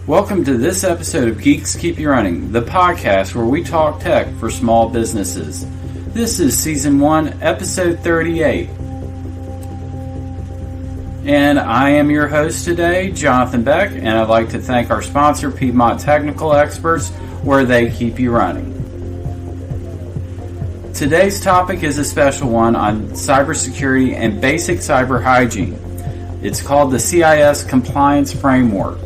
Welcome to this episode of Geeks Keep You Running, the podcast where we talk tech for small businesses. This is Season 1, Episode 38. And I am your host today, Jonathan Beck, and I'd like to thank our sponsor, Piedmont Technical Experts, where they keep you running. Today's topic is a special one on cybersecurity and basic cyber hygiene. It's called the CIS Compliance Framework.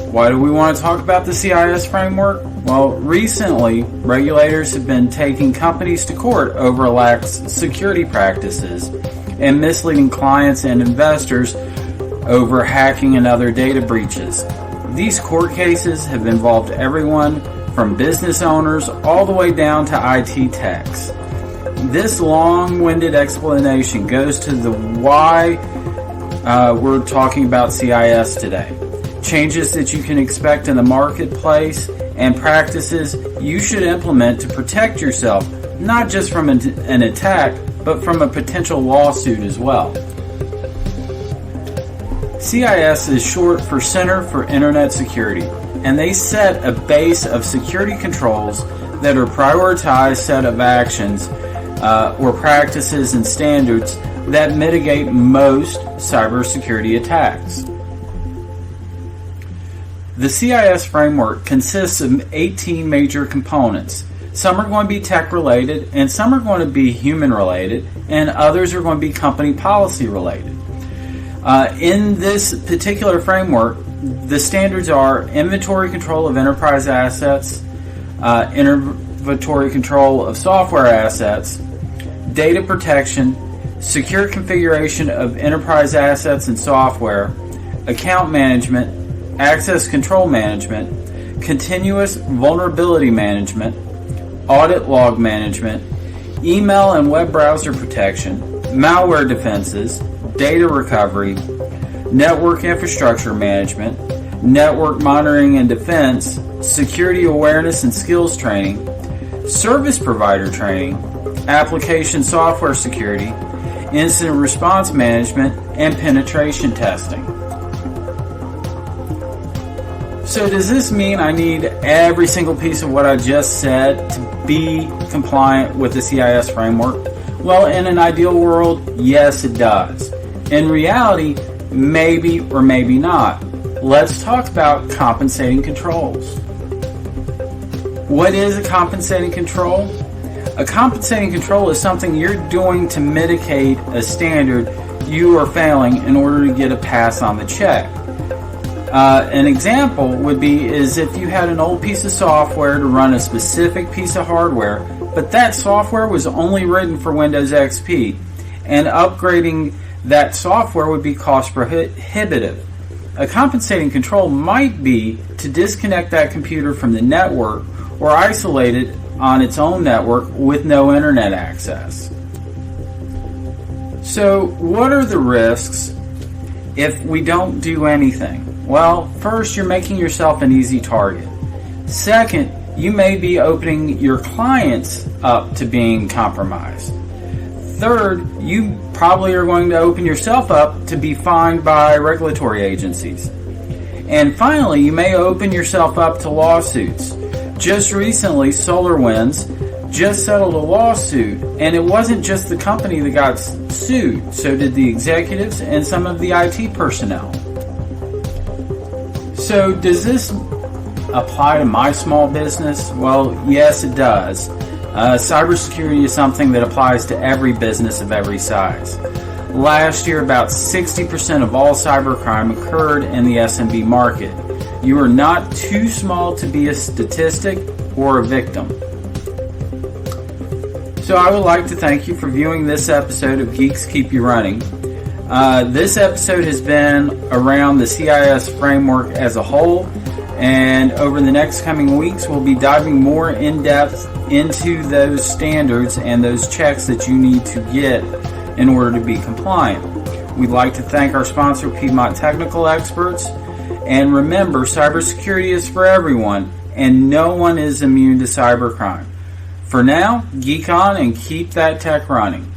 Why do we want to talk about the CIS framework? Well, recently, regulators have been taking companies to court over lax security practices and misleading clients and investors over hacking and other data breaches. These court cases have involved everyone from business owners all the way down to IT techs. This long-winded explanation goes to the why we're talking about CIS today. Changes that you can expect in the marketplace and practices you should implement to protect yourself, not just from an attack, but from a potential lawsuit as well. CIS is short for Center for Internet Security, and they set a base of security controls that are prioritized set of actions or practices and standards that mitigate most cybersecurity attacks. The CIS framework consists of 18 major components. Some are going to be tech-related, and some are going to be human-related, and others are going to be company policy-related. In this particular framework, the standards are inventory control of enterprise assets, inventory control of software assets, data protection, secure configuration of enterprise assets and software, account management, access control management, continuous vulnerability management, audit log management, email and web browser protection, malware defenses, data recovery, network infrastructure management, network monitoring and defense, security awareness and skills training, service provider training, application software security, incident response management, and penetration testing. So does this mean I need every single piece of what I just said to be compliant with the CIS framework? Well, in an ideal world, yes it does. In reality, maybe or maybe not. Let's talk about compensating controls. What is a compensating control? A compensating control is something you're doing to mitigate a standard you are failing in order to get a pass on the check. An example would be is if you had an old piece of software to run a specific piece of hardware, but that software was only written for Windows XP, and upgrading that software would be cost prohibitive. A compensating control might be to disconnect that computer from the network or isolate it on its own network with no internet access. So, what are the risks if we don't do anything? Well, first, you're making yourself an easy target. Second, you may be opening your clients up to being compromised. Third, you probably are going to open yourself up to be fined by regulatory agencies. And finally, you may open yourself up to lawsuits. Just recently, SolarWinds just settled a lawsuit, and it wasn't just the company that got sued, so did the executives and some of the IT personnel. So does this apply to my small business? Well, yes, it does. Cybersecurity is something that applies to every business of every size. Last year, about 60% of all cybercrime occurred in the SMB market. You are not too small to be a statistic or a victim. So I would like to thank you for viewing this episode of Geeks Keep You Running. This episode has been around the CIS framework as a whole, and over the next coming weeks we'll be diving more in depth into those standards and those checks that you need to get in order to be compliant. We'd like to thank our sponsor, Piedmont Technical Experts, and remember, cybersecurity is for everyone, and no one is immune to cybercrime. For now, geek on and keep that tech running.